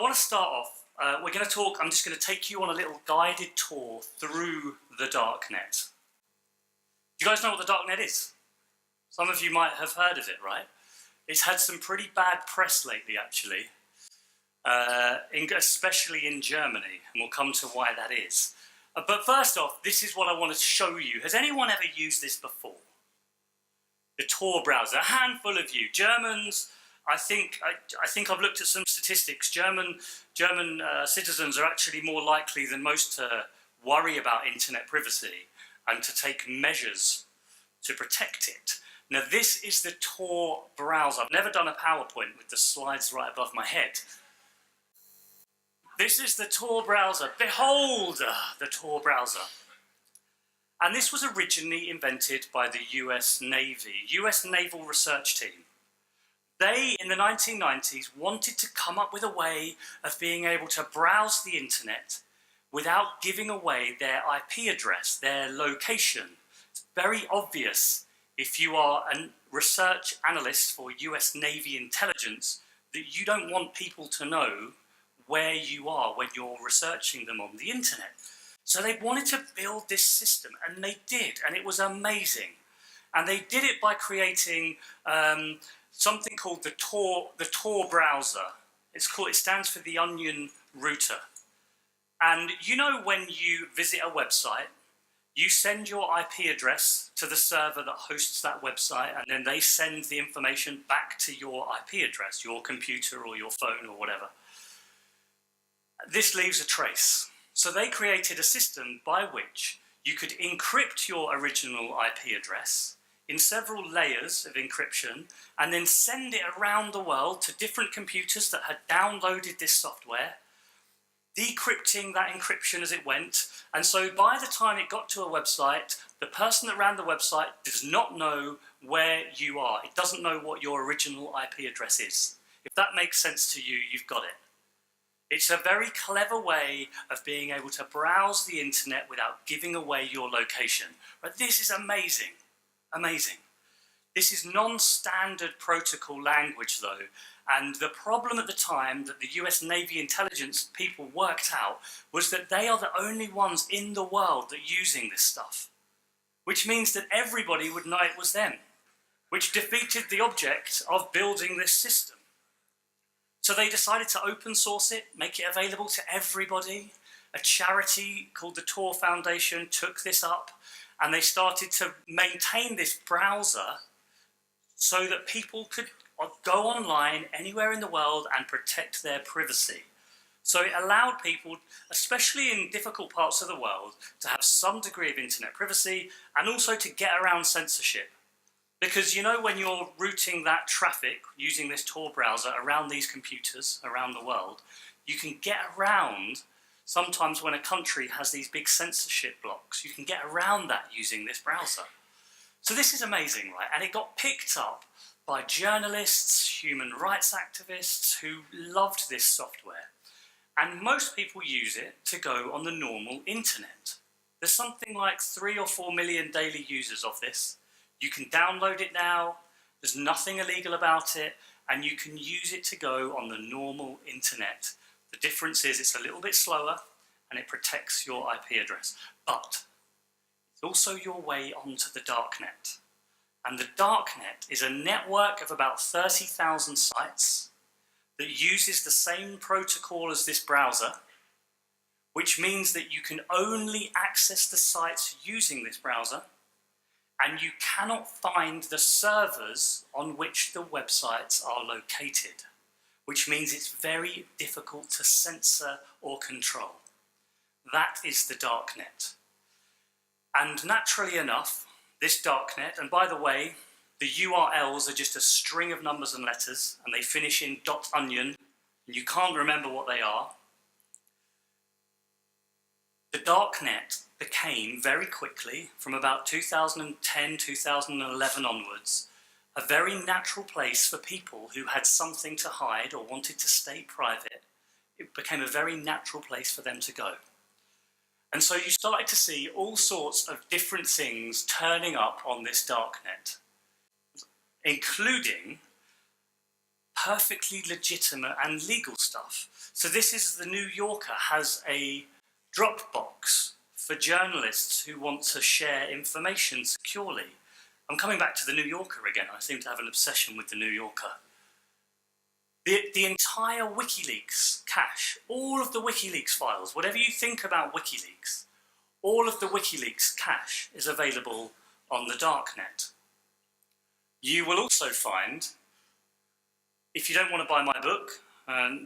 want to start off, we're going to talk, I'm just going to take you on a little guided tour through the darknet. Do you guys know what the darknet is? Some of you might have heard of it, right? It's had some pretty bad press lately, actually, especially in Germany, and we'll come to why that is. But first off, this is what I want to show you. Has anyone ever used this before? The Tor browser. A handful of you. Germans, I think I've looked at some statistics. German citizens are actually more likely than most to worry about internet privacy and to take measures to protect it. Now, this is the Tor browser. I've never done a PowerPoint with the slides right above my head. This is the Tor browser. Behold the Tor browser. And this was originally invented by the US Navy, US Naval Research Team. They, in the 1990s, wanted to come up with a way of being able to browse the internet without giving away their IP address, their location. It's very obvious if you are a research analyst for US Navy intelligence that you don't want people to know where you are when you're researching them on the internet. So they wanted to build this system, and they did, and it was amazing. And they did it by creating something called the Tor browser. It stands for the Onion Router. And you know, when you visit a website, you send your IP address to the server that hosts that website, and then they send the information back to your IP address, your computer or your phone or whatever. This leaves a trace. So they created a system by which you could encrypt your original IP address in several layers of encryption and then send it around the world to different computers that had downloaded this software, decrypting that encryption as it went. And so by the time it got to a website, the person that ran the website does not know where you are. It doesn't know what your original IP address is. If that makes sense to you, you've got it. It's a very clever way of being able to browse the internet without giving away your location. But this is amazing, amazing. This is non-standard protocol language though, and the problem at the time that the US Navy intelligence people worked out was that they are the only ones in the world that are using this stuff, which means that everybody would know it was them, which defeated the object of building this system. So they decided to open source it, make it available to everybody. A charity called the Tor Foundation took this up, and they started to maintain this browser so that people could go online anywhere in the world and protect their privacy. So it allowed people, especially in difficult parts of the world, to have some degree of internet privacy and also to get around censorship. Because you know, when you're routing that traffic using this Tor browser around these computers around the world, you can get around, sometimes when a country has these big censorship blocks, you can get around that using this browser. So this is amazing, right? And it got picked up by journalists, human rights activists who loved this software. And most people use it to go on the normal internet. There's something like 3 or 4 million daily users of this. You can download it now, there's nothing illegal about it, and you can use it to go on the normal internet. The difference is it's a little bit slower and it protects your IP address. But it's also your way onto the darknet. And the darknet is a network of about 30,000 sites that uses the same protocol as this browser, which means that you can only access the sites using this browser, and you cannot find the servers on which the websites are located, which means it's very difficult to censor or control. That is the darknet. And naturally enough, this darknet, and by the way, the URLs are just a string of numbers and letters, and they finish in .onion, and you can't remember what they are. The darknet became very quickly, from about 2010, 2011 onwards, a very natural place for people who had something to hide or wanted to stay private. It became a very natural place for them to go. And so you started to see all sorts of different things turning up on this darknet, including perfectly legitimate and legal stuff. So this is the New Yorker has a Dropbox for journalists who want to share information securely. I'm coming back to the New Yorker again. I seem to have an obsession with the New Yorker. The entire WikiLeaks cache, all of the WikiLeaks files, whatever you think about WikiLeaks, all of the WikiLeaks cache is available on the darknet. You will also find, if you don't want to buy my book,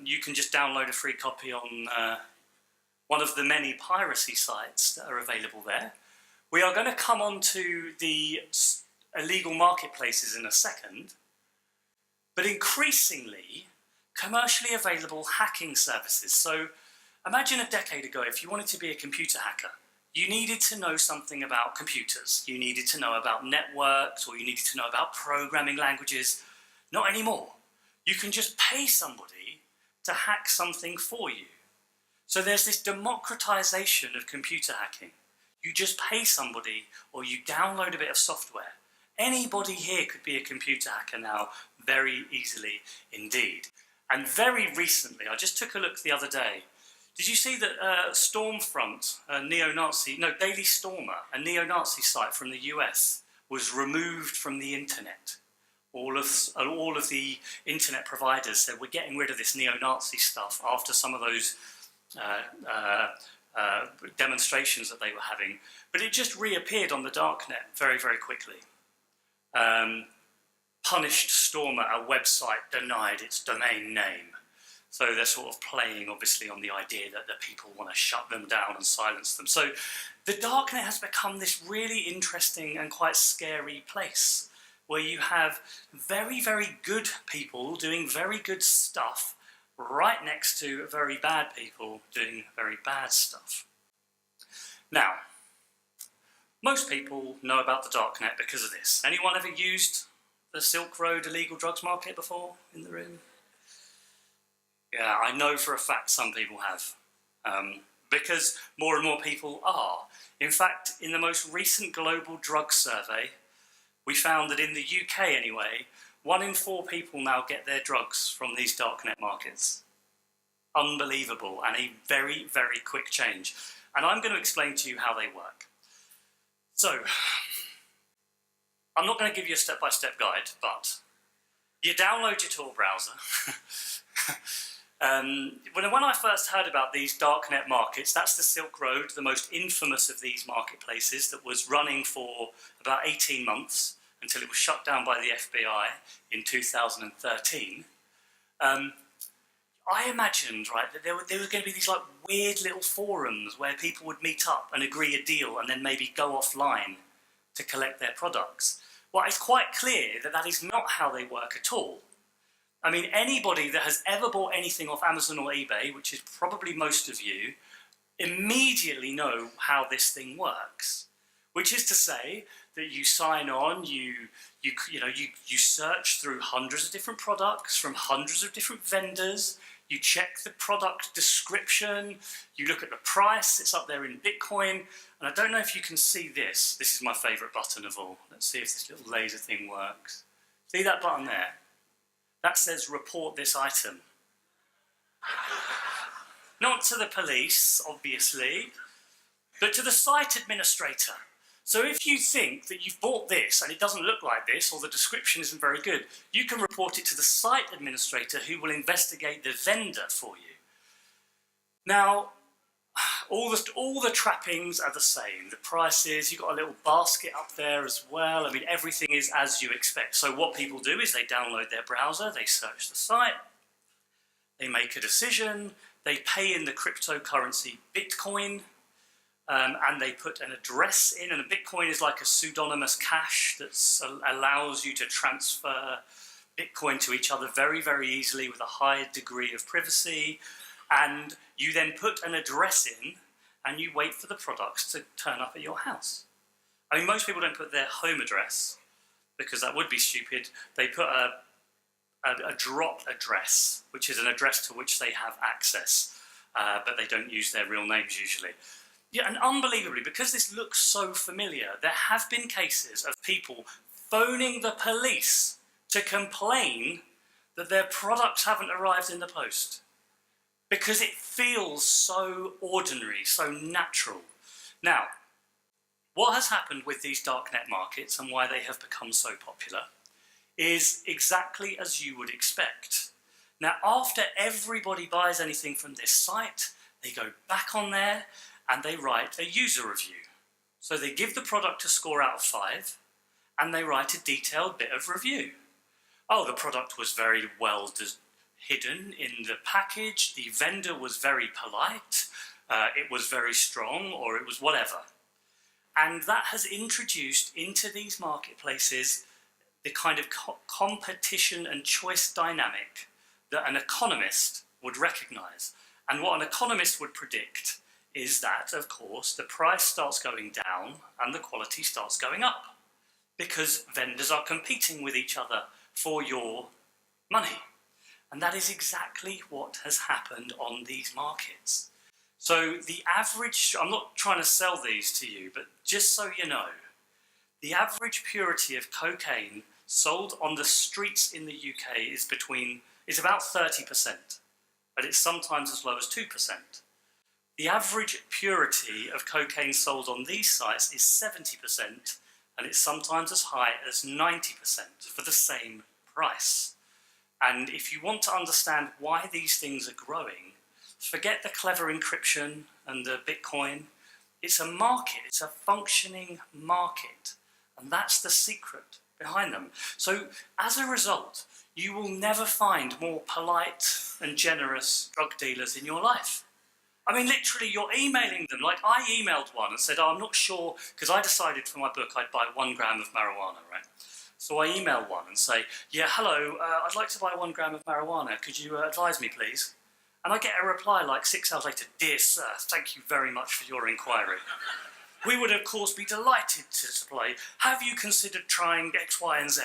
you can just download a free copy on one of the many piracy sites that are available there. We are going to come on to the illegal marketplaces in a second, but increasingly commercially available hacking services. So imagine a decade ago, if you wanted to be a computer hacker, you needed to know something about computers. You needed to know about networks, or you needed to know about programming languages. Not anymore. You can just pay somebody to hack something for you. So there's this democratization of computer hacking. You just pay somebody, or you download a bit of software. Anybody here could be a computer hacker now, very easily indeed. And very recently, I just took a look the other day. Did you see that Stormfront, Daily Stormer, a neo-Nazi site from the US, was removed from the internet? All of the internet providers said, we're getting rid of this neo-Nazi stuff after some of those demonstrations that they were having. But it just reappeared on the darknet very, very quickly. Punished Stormer, a website denied its domain name. So they're sort of playing, obviously, on the idea that the people want to shut them down and silence them. So the darknet has become this really interesting and quite scary place where you have very, very good people doing very good stuff right next to very bad people doing very bad stuff. Now, most people know about the darknet because of this. Anyone ever used the Silk Road illegal drugs market before in the room? Yeah, I know for a fact some people have, because more and more people are. In fact, in the most recent global drug survey, we found that in the UK anyway, 1 in 4 people now get their drugs from these darknet markets. Unbelievable, and a very, very quick change. And I'm going to explain to you how they work. So, I'm not going to give you a step-by-step guide, but you download your Tor browser. When I first heard about these darknet markets, that's the Silk Road, the most infamous of these marketplaces, that was running for about 18 months until it was shut down by the FBI in 2013. I imagined, right, that there were going to be these like weird little forums where people would meet up and agree a deal and then maybe go offline to collect their products. Well, it's quite clear that that is not how they work at all. I mean, anybody that has ever bought anything off Amazon or eBay, which is probably most of you, immediately know how this thing works. Which is to say that you sign on, you search through hundreds of different products from hundreds of different vendors. You check the product description. You look at the price. It's up there in Bitcoin. And I don't know if you can see this. This is my favorite button of all. Let's see if this little laser thing works. See that button there? That says report this item. Not to the police, obviously, but to the site administrator. So if you think that you've bought this and it doesn't look like this, or the description isn't very good, you can report it to the site administrator, who will investigate the vendor for you. Now, all the trappings are the same. The prices, you've got a little basket up there as well. I mean, everything is as you expect. So what people do is they download their browser, they search the site, they make a decision, they pay in the cryptocurrency Bitcoin, and they put an address in, and a Bitcoin is like a pseudonymous cache that allows you to transfer Bitcoin to each other very, very easily with a high degree of privacy. And you then put an address in, and you wait for the products to turn up at your house. I mean, most people don't put their home address, because that would be stupid. They put a drop address, which is an address to which they have access, but they don't use their real names usually. Yeah, and unbelievably, because this looks so familiar, there have been cases of people phoning the police to complain that their products haven't arrived in the post because it feels so ordinary, so natural. Now, what has happened with these darknet markets and why they have become so popular is exactly as you would expect. Now, after everybody buys anything from this site, they go back on there and they write a user review. So they give the product a score out of 5 and they write a detailed bit of review. Oh, the product was very well hidden in the package, the vendor was very polite, it was very strong, or it was whatever. And that has introduced into these marketplaces the kind of competition and choice dynamic that an economist would recognise. And what an economist would predict is that, of course, the price starts going down and the quality starts going up because vendors are competing with each other for your money. And that is exactly what has happened on these markets. So the average, I'm not trying to sell these to you, but just so you know, the average purity of cocaine sold on the streets in the UK is about 30%, but it's sometimes as low as 2%. The average purity of cocaine sold on these sites is 70%, and it's sometimes as high as 90% for the same price. And if you want to understand why these things are growing, forget the clever encryption and the Bitcoin. It's a market, it's a functioning market, and that's the secret behind them. So as a result, you will never find more polite and generous drug dealers in your life. I mean, literally, you're emailing them. Like, I emailed one and said, oh, I'm not sure, because I decided for my book I'd buy 1 gram of marijuana, right? So I email one and say, yeah, hello, I'd like to buy 1 gram of marijuana. Could you advise me, please? And I get a reply like 6 hours later, dear sir, thank you very much for your inquiry. We would, of course, be delighted to supply. Have you considered trying X, Y, and Z?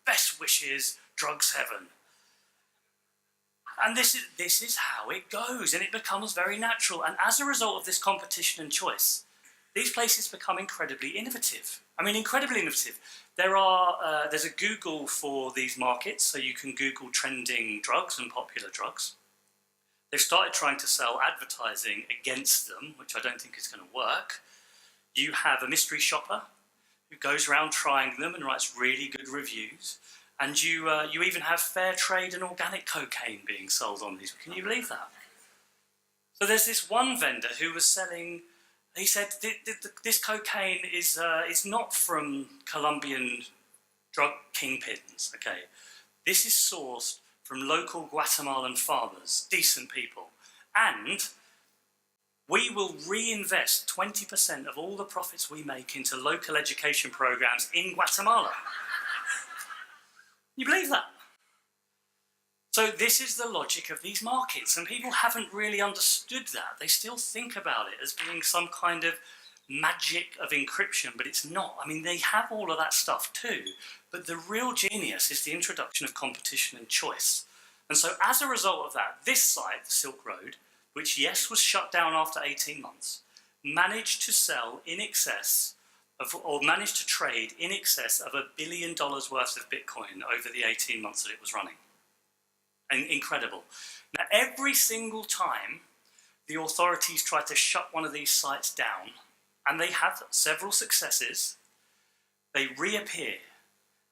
Best wishes, drugs heaven. And this is how it goes, and it becomes very natural. And as a result of this competition and choice, these places become incredibly innovative. I mean, incredibly innovative. There's a Google for these markets, so you can Google trending drugs and popular drugs. They've started trying to sell advertising against them, which I don't think is going to work. You have a mystery shopper who goes around trying them and writes really good reviews. And you even have fair trade and organic cocaine being sold on these. Can you believe that? So there's this one vendor who was selling, he said, this cocaine is not from Colombian drug kingpins, okay? This is sourced from local Guatemalan farmers, decent people. And we will reinvest 20% of all the profits we make into local education programs in Guatemala. You believe that? So this is the logic of these markets, and people haven't really understood that. They still think about it as being some kind of magic of encryption, but it's not. I mean, they have all of that stuff too, but the real genius is the introduction of competition and choice. And so as a result of that, this site, the Silk Road, which yes was shut down after 18 months, managed to sell in excess of, or managed to trade in excess of $1 billion worth of Bitcoin over the 18 months that it was running. And incredible. Now, every single time the authorities try to shut one of these sites down, and they have several successes, they reappear.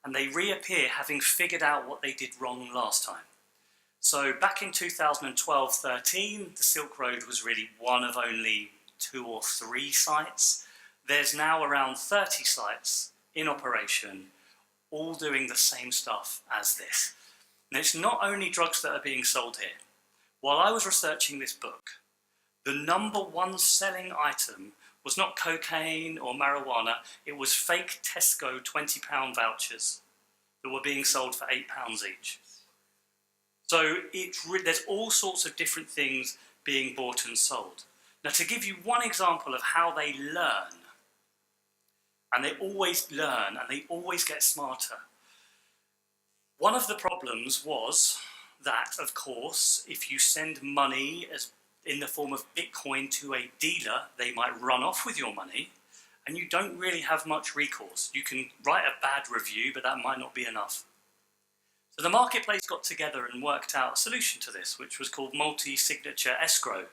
And they reappear having figured out what they did wrong last time. So back in 2012-13, the Silk Road was really one of only 2 or 3 sites. There's now around 30 sites in operation, all doing the same stuff as this. And it's not only drugs that are being sold here. While I was researching this book, the #1 selling item was not cocaine or marijuana, it was fake Tesco £20 vouchers that were being sold for £8 each. So there's all sorts of different things being bought and sold. Now, to give you one example of how they learn, and they always learn and they always get smarter. One of the problems was that, of course, if you send money in the form of Bitcoin to a dealer, they might run off with your money, and you don't really have much recourse. You can write a bad review, but that might not be enough. So the marketplace got together and worked out a solution to this, which was called multi-signature escrow,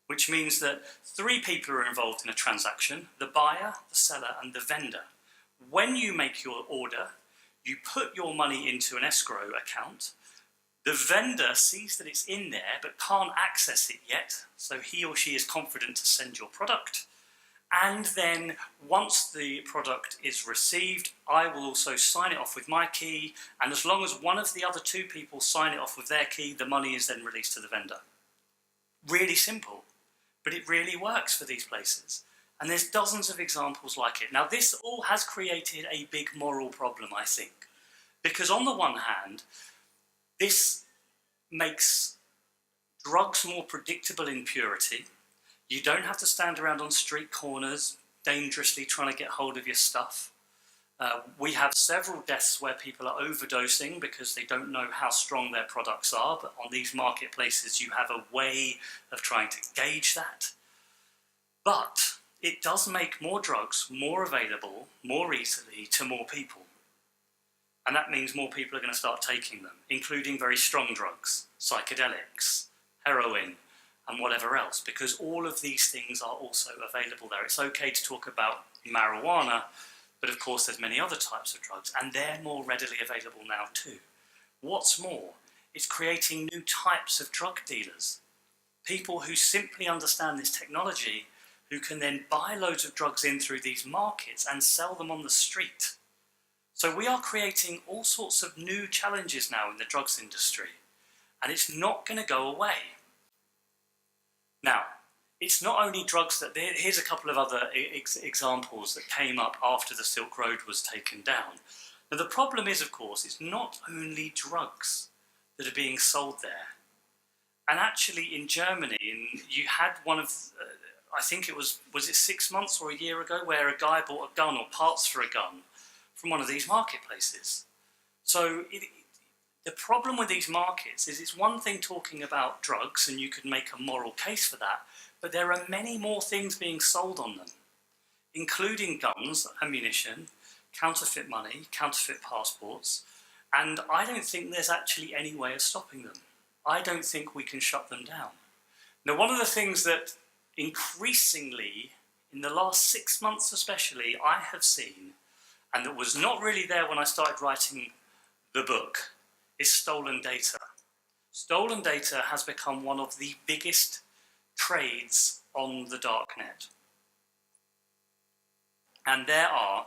which means that 3 people are involved in a transaction: the buyer, the seller, and the vendor. When you make your order, you put your money into an escrow account. The vendor sees that it's in there but can't access it yet, so he or she is confident to send your product. And then once the product is received, I will also sign it off with my key, and as long as one of the other 2 people sign it off with their key, the money is then released to the vendor. Really simple, but it really works for these places. And there's dozens of examples like it. Now, this all has created a big moral problem, I think, because on the one hand, this makes drugs more predictable in purity. You don't have to stand around on street corners dangerously trying to get hold of your stuff. We have several deaths where people are overdosing because they don't know how strong their products are, but on these marketplaces you have a way of trying to gauge that. But it does make more drugs more available more easily to more people. And that means more people are going to start taking them, including very strong drugs, psychedelics, heroin, and whatever else, because all of these things are also available there. It's okay to talk about marijuana, but of course there's many other types of drugs, and they're more readily available now too. What's more, it's creating new types of drug dealers, people who simply understand this technology, who can then buy loads of drugs in through these markets and sell them on the street. So we are creating all sorts of new challenges now in the drugs industry, and it's not going to go away. Now, it's not only drugs that... Here's a couple of other examples that came up after the Silk Road was taken down. Now, the problem is, of course, it's not only drugs that are being sold there. And actually, in Germany, you had one of... I think it was it 6 months or a year ago, where a guy bought a gun or parts for a gun from one of these marketplaces. So the problem with these markets is it's one thing talking about drugs, and you could make a moral case for that, but there are many more things being sold on them, including guns, ammunition, counterfeit money, counterfeit passports, and I don't think there's actually any way of stopping them. I don't think we can shut them down. Now, one of the things that increasingly, in the last 6 months especially, I have seen, and that was not really there when I started writing the book, is stolen data. Stolen data has become one of the biggest trades on the darknet. And there are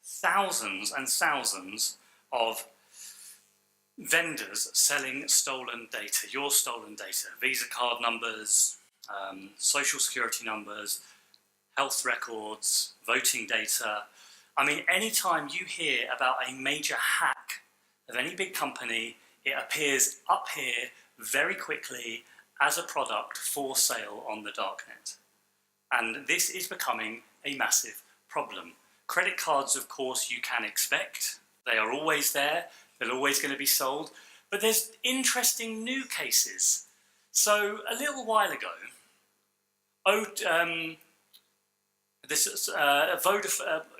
thousands and thousands of vendors selling stolen data, your stolen data, Visa card numbers, social security numbers, health records, voting data. I mean, anytime you hear about a major hack of any big company, it appears up here very quickly as a product for sale on the darknet. And this is becoming a massive problem. Credit cards, of course, you can expect. They are always there. They're always going to be sold. But there's interesting new cases. So a little while ago, it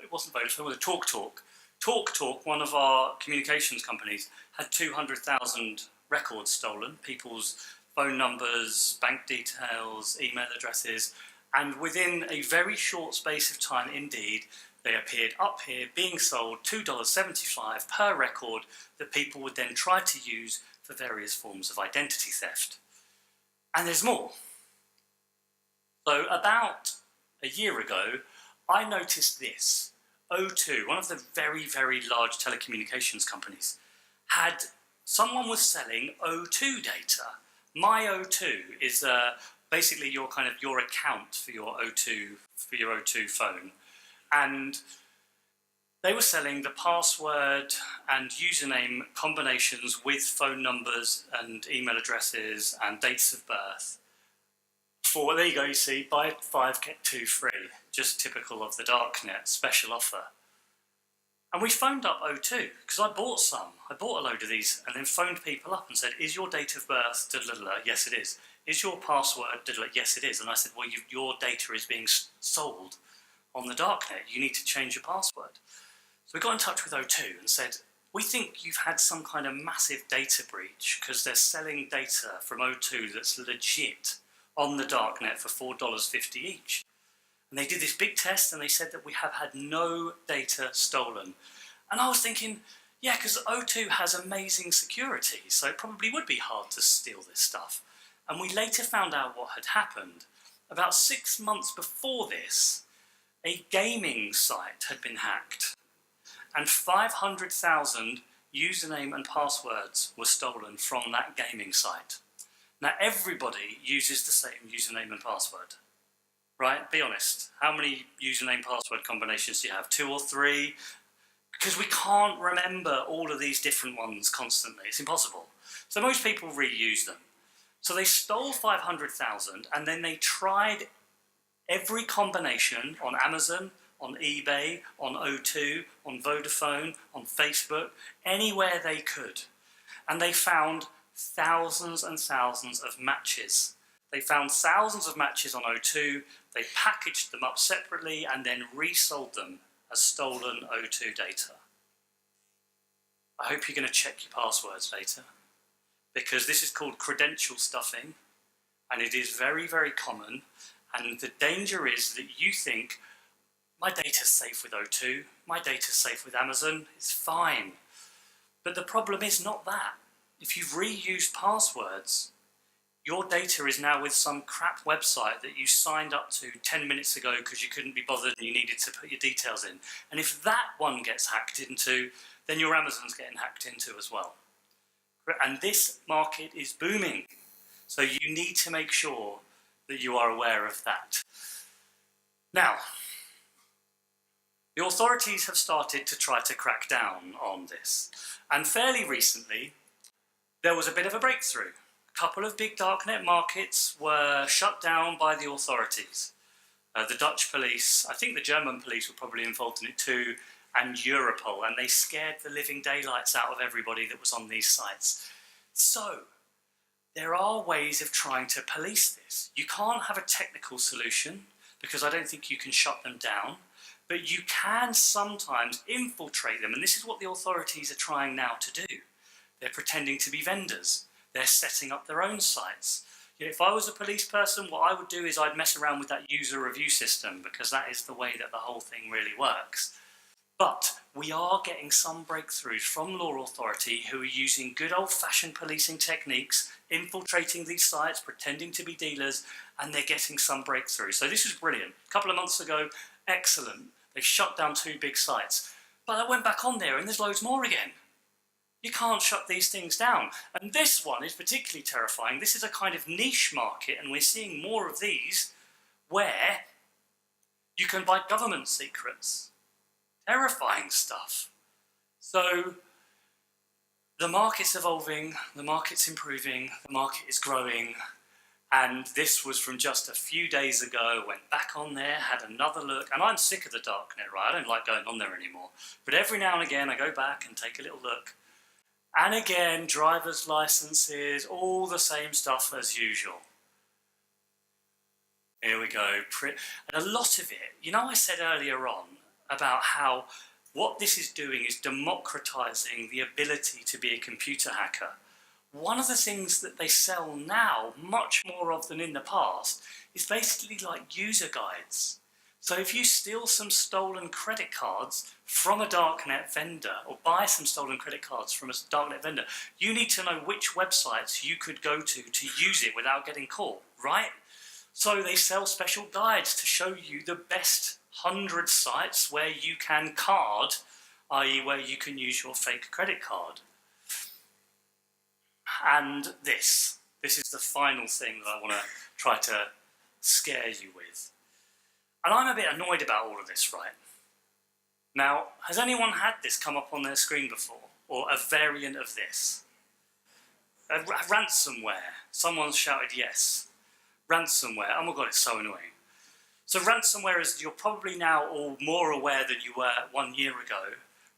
wasn't Vodafone, it was TalkTalk, one of our communications companies, had 200,000 records stolen, people's phone numbers, bank details, email addresses, and within a very short space of time indeed, they appeared up here being sold $2.75 per record that people would then try to use for various forms of identity theft. And there's more. So about a year ago, I noticed this. O2, one of the very, very large telecommunications companies, someone was selling O2 data. My O2 is basically your account for your O2 phone. And they were selling the password and username combinations with phone numbers and email addresses and dates of birth. There you go, you see, buy 5, get 2 free. Just typical of the darknet, special offer. And we phoned up O2, because I bought some. I bought a load of these and then phoned people up and said, is your date of birth, yes it is. Is your password, yes it is. And I said, well, your data is being sold on the darknet. You need to change your password. So we got in touch with O2 and said, we think you've had some kind of massive data breach because they're selling data from O2 that's legit on the darknet for $4.50 each. And they did this big test and they said that we have had no data stolen. And I was thinking, yeah, because O2 has amazing security, so it probably would be hard to steal this stuff. And we later found out what had happened. About 6 months before this, a gaming site had been hacked, and 500,000 username and passwords were stolen from that gaming site. Now, everybody uses the same username and password, right? Be honest. How many username password combinations do you have? 2 or 3? Because we can't remember all of these different ones constantly. It's impossible. So most people reuse them. So they stole 500,000 and then they tried every combination on Amazon, on eBay, on O2, on Vodafone, on Facebook, anywhere they could. And they found thousands and thousands of matches. They found thousands of matches on O2, they packaged them up separately and then resold them as stolen O2 data. I hope you're going to check your passwords later, because this is called credential stuffing, and it is very, very common, and the danger is that you think, my data's safe with O2, my data's safe with Amazon, it's fine. But the problem is not that. If you've reused passwords, your data is now with some crap website that you signed up to 10 minutes ago because you couldn't be bothered and you needed to put your details in. And if that one gets hacked into, then your Amazon's getting hacked into as well. And this market is booming. So you need to make sure that you are aware of that. Now, the authorities have started to try to crack down on this. And fairly recently, there was a bit of a breakthrough. A couple of big darknet markets were shut down by the authorities. The Dutch police, I think the German police were probably involved in it too, and Europol, and they scared the living daylights out of everybody that was on these sites. So, there are ways of trying to police this. You can't have a technical solution, because I don't think you can shut them down, but you can sometimes infiltrate them, and this is what the authorities are trying now to do. They're pretending to be vendors. They're setting up their own sites. If I was a police person, what I would do is I'd mess around with that user review system, because that is the way that the whole thing really works. But we are getting some breakthroughs from law authority who are using good old-fashioned policing techniques, infiltrating these sites, pretending to be dealers, and they're getting some breakthroughs. So this is brilliant. A couple of months ago, excellent. They shut down 2 big sites. But I went back on there and there's loads more again. You can't shut these things down. And this one is particularly terrifying. This is a kind of niche market, and we're seeing more of these where you can buy government secrets. Terrifying stuff. So the market's evolving, the market's improving, the market is growing, and this was from just a few days ago. Went back on there, had another look, and I'm sick of the darknet, right? I don't like going on there anymore. But every now and again I go back and take a little look. And again, driver's licenses, all the same stuff as usual. Here we go. And a lot of it, you know, I said earlier on about how what this is doing is democratizing the ability to be a computer hacker. One of the things that they sell now, much more of than in the past, is basically like user guides. So if you steal some stolen credit cards from a darknet vendor, or buy some stolen credit cards from a darknet vendor, you need to know which websites you could go to use it without getting caught, right? So they sell special guides to show you the best 100 sites where you can card, i.e. where you can use your fake credit card. And this is the final thing that I want to try to scare you with. And I'm a bit annoyed about all of this, right? Now, has anyone had this come up on their screen before? Or a variant of this? Ransomware. Someone's shouted yes. Ransomware. Oh my god, it's so annoying. So ransomware is, you're probably now all more aware than you were 1 year ago.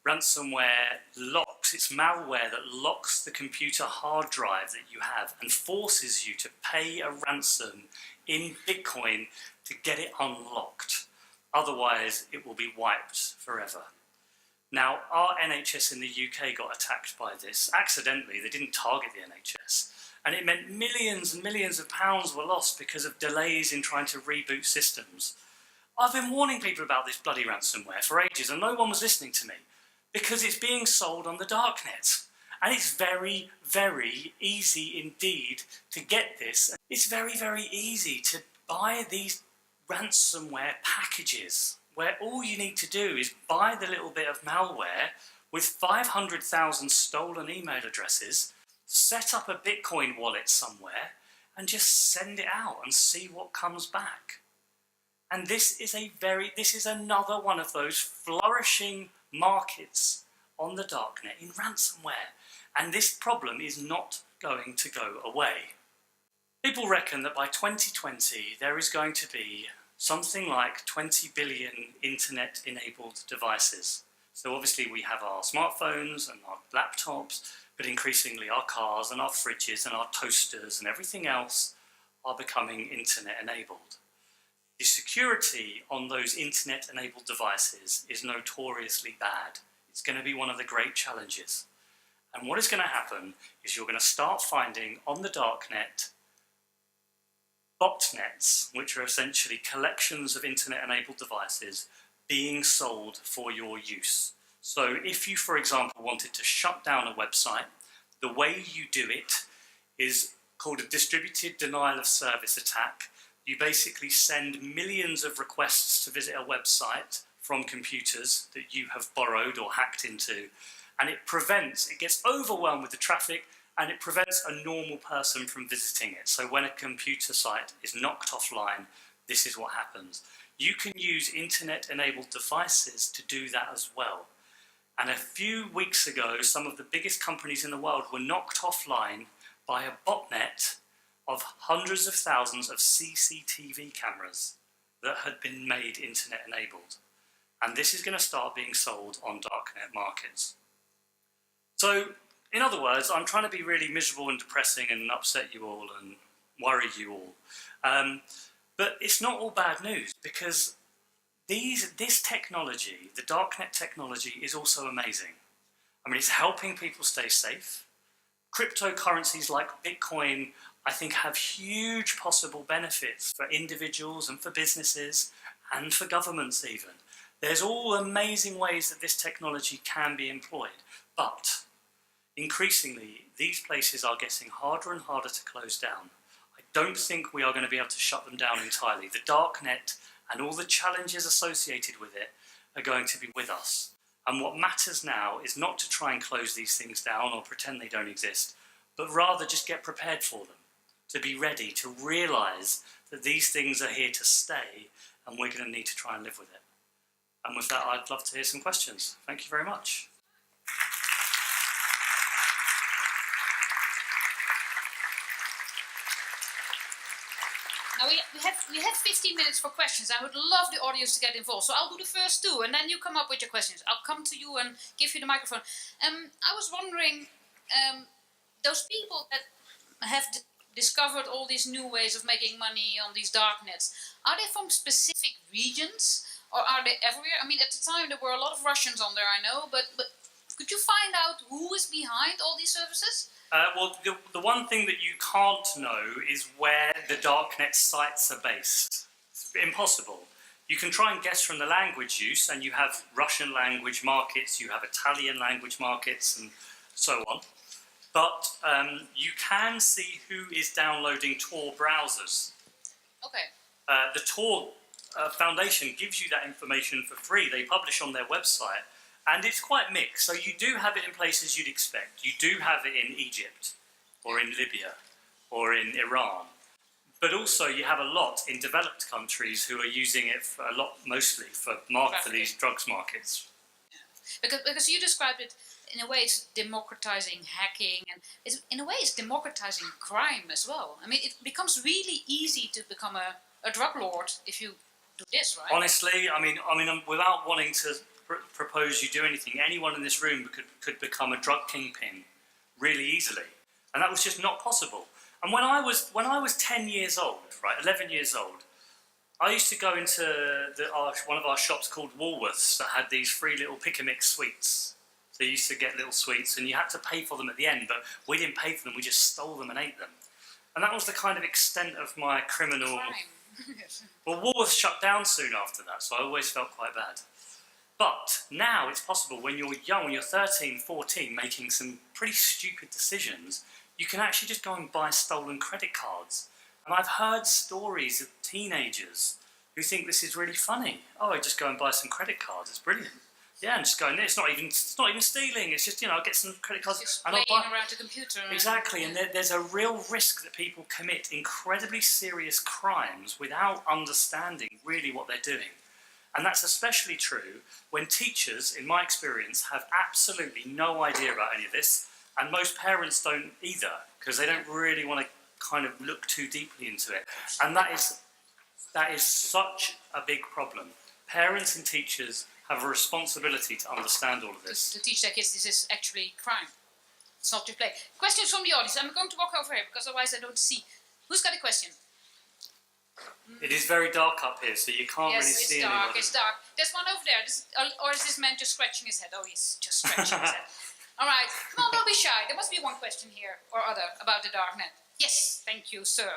Ransomware locks, it's malware that locks the computer hard drive that you have and forces you to pay a ransom in Bitcoin to get it unlocked. Otherwise, it will be wiped forever. Now, our NHS in the UK got attacked by this accidentally. They didn't target the NHS. And it meant millions and millions of pounds were lost because of delays in trying to reboot systems. I've been warning people about this bloody ransomware for ages, and no one was listening to me because it's being sold on the darknet. And it's very, very easy indeed to get this. It's very, very easy to buy these ransomware packages where all you need to do is buy the little bit of malware with 500,000 stolen email addresses, set up a Bitcoin wallet somewhere, and just send it out and see what comes back. And this is another one of those flourishing markets on the darknet in ransomware. And this problem is not going to go away. People reckon that by 2020 there is going to be something like 20 billion internet-enabled devices. So obviously we have our smartphones and our laptops, but increasingly our cars and our fridges and our toasters and everything else are becoming internet-enabled. The security on those internet-enabled devices is notoriously bad. It's going to be one of the great challenges. And what is going to happen is you're going to start finding on the darknet botnets, which are essentially collections of internet-enabled devices being sold for your use. So if you, for example, wanted to shut down a website, the way you do it is called a distributed denial of service attack. You basically send millions of requests to visit a website from computers that you have borrowed or hacked into, and it gets overwhelmed with the traffic, and it prevents a normal person from visiting it. So when a computer site is knocked offline, this is what happens. You can use internet-enabled devices to do that as well. And a few weeks ago, some of the biggest companies in the world were knocked offline by a botnet of hundreds of thousands of CCTV cameras that had been made internet-enabled. And this is going to start being sold on darknet markets. So, in other words, I'm trying to be really miserable and depressing and upset you all and worry you all. But it's not all bad news, because this technology, the darknet technology, is also amazing. I mean, it's helping people stay safe. Cryptocurrencies like Bitcoin, I think, have huge possible benefits for individuals and for businesses and for governments even. There's all amazing ways that this technology can be employed, but increasingly, these places are getting harder and harder to close down. I don't think we are going to be able to shut them down entirely. The darknet and all the challenges associated with it are going to be with us. And what matters now is not to try and close these things down or pretend they don't exist, but rather just get prepared for them, to be ready, to realise that these things are here to stay and we're going to need to try and live with it. And with that, I'd love to hear some questions. Thank you very much. Now we have 15 minutes for questions. I would love the audience to get involved. So I'll do the first two, and then you come up with your questions. I'll come to you and give you the microphone. I was wondering, those people that have discovered all these new ways of making money on these dark nets, are they from specific regions, or are they everywhere? I mean, at the time there were a lot of Russians on there, I know, but could you find out who is behind all these services? Well, the one thing that you can't know is where the darknet sites are based. It's impossible. You can try and guess from the language use, and you have Russian language markets, you have Italian language markets, and so on. But you can see who is downloading Tor browsers. Okay. The Tor Foundation gives you that information for free. They publish on their website. And it's quite mixed, so you do have it in places you'd expect. You do have it in Egypt, or in Libya, or in Iran. But also you have a lot in developed countries who are using it for a lot, mostly for these drugs markets. Yeah. Because you described it, in a way it's democratizing hacking, and in a way it's democratizing crime as well. I mean, it becomes really easy to become a drug lord if you do this, right? Honestly, I mean, without wanting to propose you do anything, anyone in this room could become a drug kingpin really easily, and that was just not possible. And when I was 10 years old, right, 11 years old, I used to go into one of our shops called Woolworths that had these free little pick-a-mix sweets. So you used to get little sweets and you had to pay for them at the end, but we didn't pay for them, we just stole them and ate them. And that was the kind of extent of my criminal... Crime. Well, Woolworths shut down soon after that, so I always felt quite bad. But now it's possible when you're young, when you're 13, 14, making some pretty stupid decisions, you can actually just go and buy stolen credit cards. And I've heard stories of teenagers who think this is really funny. Oh, I just go and buy some credit cards. It's brilliant. Yeah, I'm just going there. It's not even stealing. It's just, I'll get some credit cards. Just and I'll playing buy... around the computer. Exactly, and there's a real risk that people commit incredibly serious crimes without understanding really what they're doing. And that's especially true when teachers, in my experience, have absolutely no idea about any of this, and most parents don't either, because they don't really want to kind of look too deeply into it. And that is such a big problem. Parents and teachers have a responsibility to understand all of this. To teach their kids this is actually crime. It's not to play. Questions from the audience. I'm going to walk over here because otherwise I don't see. Who's got a question? It is very dark up here, so you can't really see anybody. Yes, it's dark. There's one over there. Or is this man just scratching his head? Oh, he's just scratching his head. All right. Come on, don't be shy. There must be one question here or other about the darknet. Yes, thank you, sir.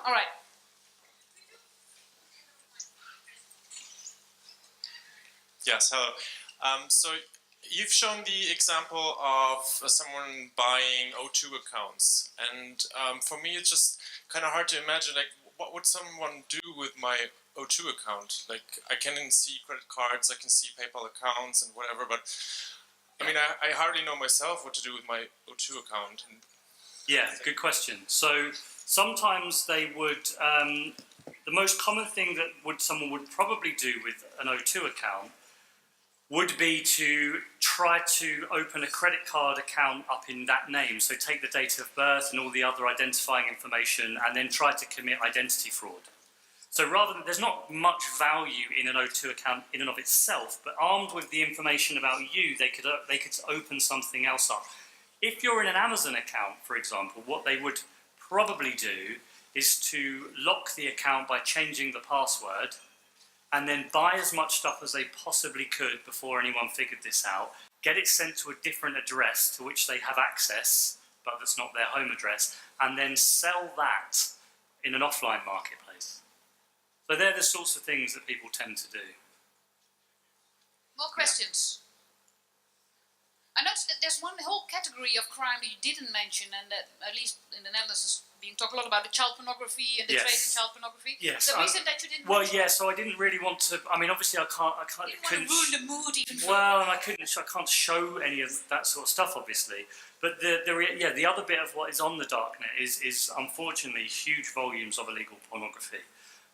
All right. Yes, hello. So you've shown the example of someone buying O2 accounts, and for me it's just kind of hard to imagine, like, what would someone do with my O2 account? Like, I can see credit cards, I can see PayPal accounts and whatever, but I mean, I hardly know myself what to do with my O2 account. Yeah, good question. So sometimes they would, the most common thing that someone would probably do with an O2 account would be to try to open a credit card account up in that name. So take the date of birth and all the other identifying information and then try to commit identity fraud. So rather than, there's not much value in an O2 account in and of itself, but armed with the information about you, they could open something else up. If you're in an Amazon account, for example, what they would probably do is to lock the account by changing the password and then buy as much stuff as they possibly could before anyone figured this out, get it sent to a different address to which they have access, but that's not their home address, and then sell that in an offline marketplace. So they're the sorts of things that people tend to do. More questions? I noticed that there's one whole category of crime that you didn't mention, and that, at least in the Netherlands, is being talked a lot about the child pornography and the trade in child pornography. Yes. The reason that you didn't Well, mention yeah, so I didn't really want to, I mean, obviously I couldn't ruin the mood even further. Well, and I can't show any of that sort of stuff, obviously. But the other bit of what is on the darknet is unfortunately huge volumes of illegal pornography.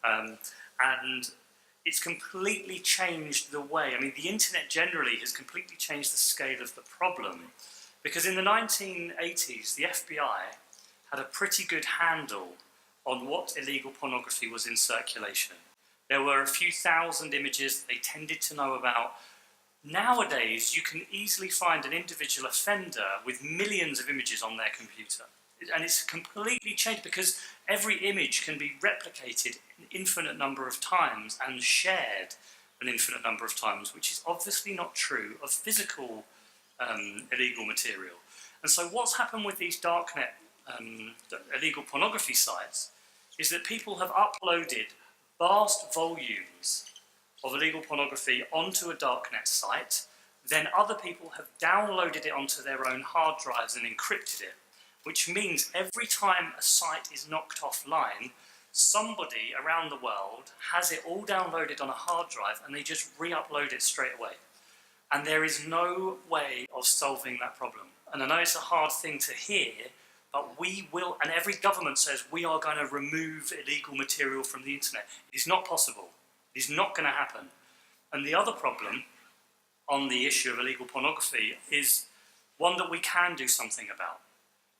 And it's completely changed the way, I mean, the internet generally has completely changed the scale of the problem. Because in the 1980s, the FBI had a pretty good handle on what illegal pornography was in circulation. There were a few thousand images that they tended to know about. Nowadays, you can easily find an individual offender with millions of images on their computer. And it's completely changed because every image can be replicated an infinite number of times and shared an infinite number of times, which is obviously not true of physical illegal material. And so what's happened with these darknet illegal pornography sites is that people have uploaded vast volumes of illegal pornography onto a darknet site, then other people have downloaded it onto their own hard drives and encrypted it, which means every time a site is knocked offline, somebody around the world has it all downloaded on a hard drive and they just re-upload it straight away. And there is no way of solving that problem. And I know it's a hard thing to hear, but we will, and every government says we are going to remove illegal material from the internet. It is not possible. It is not going to happen. And the other problem on the issue of illegal pornography is one that we can do something about.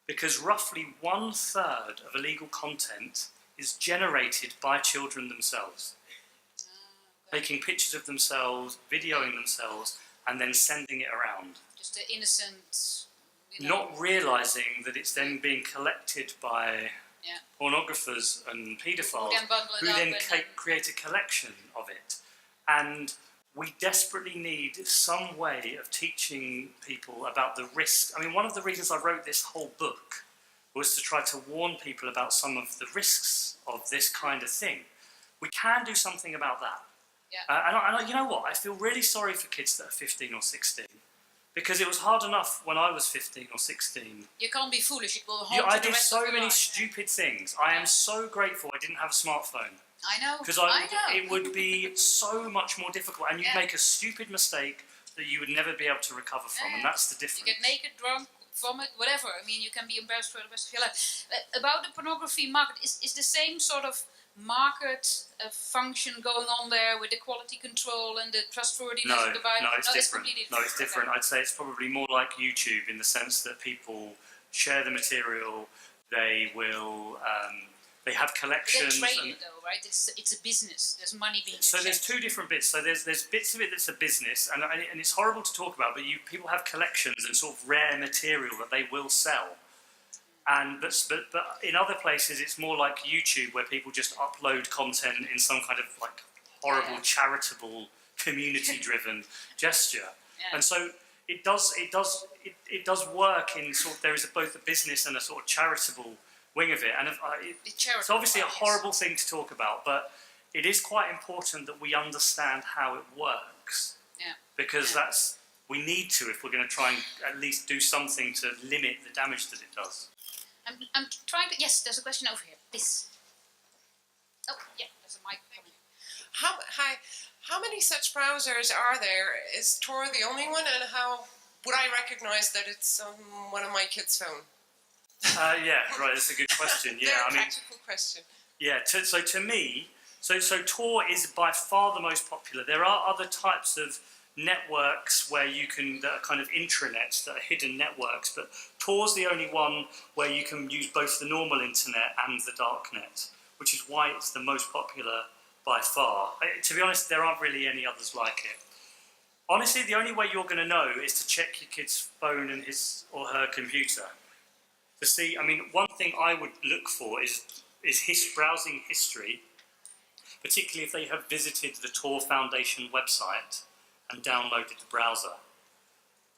Because roughly 1/3 of illegal content is generated by children themselves. Taking pictures of themselves, videoing themselves, and then sending it around. Just the innocent... Not realising that it's then being collected by Yeah. pornographers and paedophiles then bundle it who up then and then- create a collection of it. And we desperately need some way of teaching people about the risk. I mean, one of the reasons I wrote this whole book was to try to warn people about some of the risks of this kind of thing. We can do something about that. Yeah. And you know what? I feel really sorry for kids that are 15 or 16. Because it was hard enough when I was 15 or 16. You can't be foolish. It will haunt Yeah, I you the did rest so of your many life. stupid things. I am so grateful I didn't have a smartphone. I know. Because I know. it would be so much more difficult. And you'd Yeah. make a stupid mistake that you would never be able to recover from. And that's the difference. You get naked, drunk, vomit, whatever. I mean, you can be embarrassed for the rest of your life. About the pornography market, is the same sort of market function going on there with the quality control and the trustworthiness No, of the buyer? no, it's different. completely No, it's different. Okay. I'd say it's probably more like YouTube in the sense that people share the material. They will. They have They're collections. trading though, right? It's a business. There's money being So there's exchanged. two different bits. So there's bits of it that's a business, and it's horrible to talk about. But people have collections and sort of rare material that they will sell. And but in other places it's more like YouTube, where people just upload content in some kind of like horrible charitable community-driven gesture. Yeah. And so it does work in sort of, there is both a business and a sort of charitable wing of it. And it's obviously a horrible thing to talk about, but it is quite important that we understand how it works. Yeah. Because we need to, if we're going to try and at least do something to limit the damage that it does. I'm trying to. Yes, there's a question over here. Please. Oh, yeah, there's a mic coming. How many such browsers are there? Is Tor the only one, and how would I recognize that it's on one of my kids' phone? Yeah, right. That's a good question. Yeah, Very I mean, practical question. yeah. So to me, so Tor is by far the most popular. There are other types of networks where you can, that are kind of intranets, that are hidden networks, but Tor's the only one where you can use both the normal internet and the darknet, which is why it's the most popular by far. To be honest, there aren't really any others like it. Honestly, the only way you're going to know is to check your kid's phone and his or her computer to see. I mean, one thing I would look for is browsing history, particularly if they have visited the Tor Foundation website and downloaded the browser.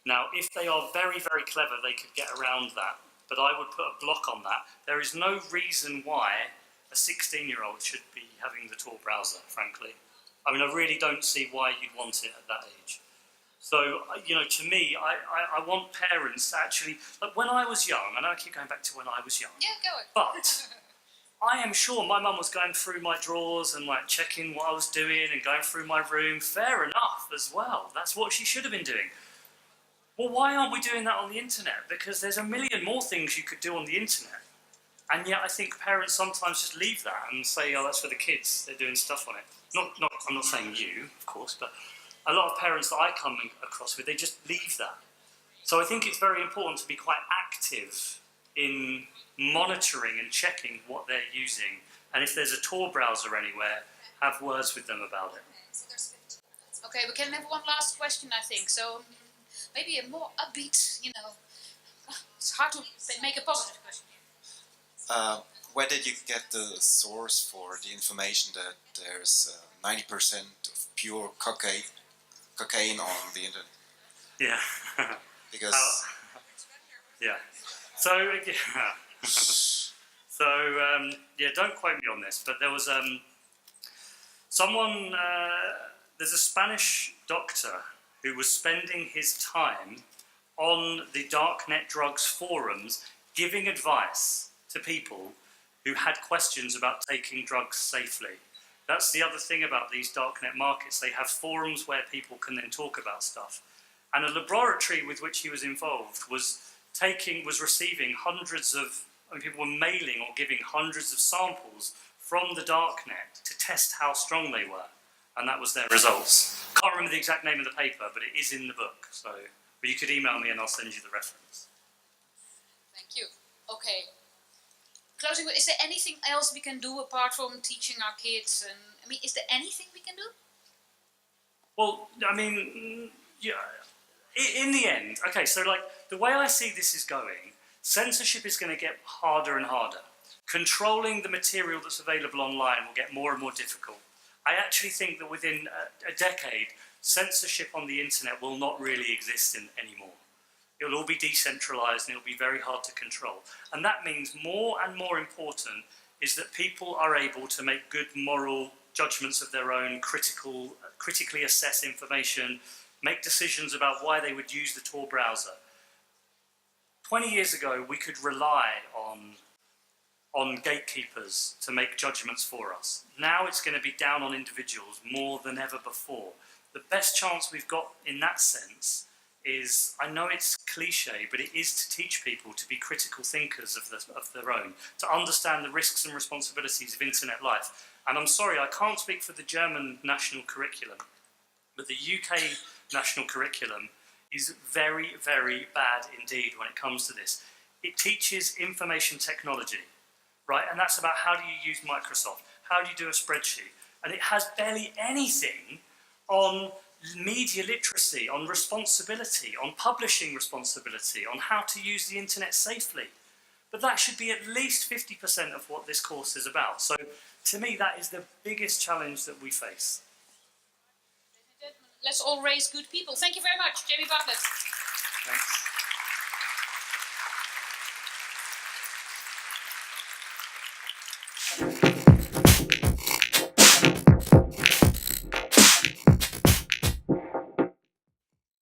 Now, if they are very, very clever, they could get around that, but I would put a block on that. There is no reason why a 16-year-old should be having the Tor browser, frankly. I mean, I really don't see why you'd want it at that age. So, to me, I want parents to actually, like when I was young, I know I keep going back to when I was young, Yeah, go ahead. but I am sure my mum was going through my drawers and like checking what I was doing and going through my room. Fair enough as well. That's what she should have been doing. Well, why aren't we doing that on the internet? Because there's a million more things you could do on the internet. And yet I think parents sometimes just leave that and say, oh, that's for the kids. They're doing stuff on it. I'm not saying you, of course, but a lot of parents that I come across with, they just leave that. So I think it's very important to be quite active in monitoring and checking what they're using, and if there's a Tor browser anywhere, have words with them about it. Okay, we can have one last question, I think. So maybe a more upbeat, it's hard to make a positive question. Where did you get the source for the information that there's 90% of pure cocaine on the internet? Yeah. Because yeah. So don't quote me on this, but there was someone. There's a Spanish doctor who was spending his time on the darknet drugs forums, giving advice to people who had questions about taking drugs safely. That's the other thing about these darknet markets. They have forums where people can then talk about stuff. And a laboratory with which he was involved was receiving hundreds of, people were mailing or giving hundreds of samples from the darknet to test how strong they were. And that was their results. Can't remember the exact name of the paper, but it is in the book. But you could email me and I'll send you the reference. Thank you. Okay. Closing, is there anything else we can do apart from teaching our kids? And is there anything we can do? Well, yeah. In the end, okay, so like the way I see this is going, censorship is going to get harder and harder. controlling the material that's available online will get more and more difficult. I actually think that within a decade, censorship on the internet will not really exist anymore. It will all be decentralized and it will be very hard to control. And that means more and more important is that people are able to make good moral judgments of their own, critically assess information, make decisions about why they would use the Tor browser. 20 years ago, we could rely on gatekeepers to make judgments for us. Now it's going to be down on individuals more than ever before. The best chance we've got in that sense is, I know it's cliche, but it is to teach people to be critical thinkers of their own, to understand the risks and responsibilities of internet life. And I'm sorry, I can't speak for the German national curriculum, but the UK national curriculum is very, very bad indeed when it comes to this. It teaches information technology, right? And that's about how do you use Microsoft, how do you do a spreadsheet, and it has barely anything on media literacy, on responsibility, on publishing responsibility, on how to use the internet safely. But that should be at least 50% of what this course is about. So to me, that is the biggest challenge that we face. Let's all raise good people. Thank you very much, Jamie Bartlett. Thanks.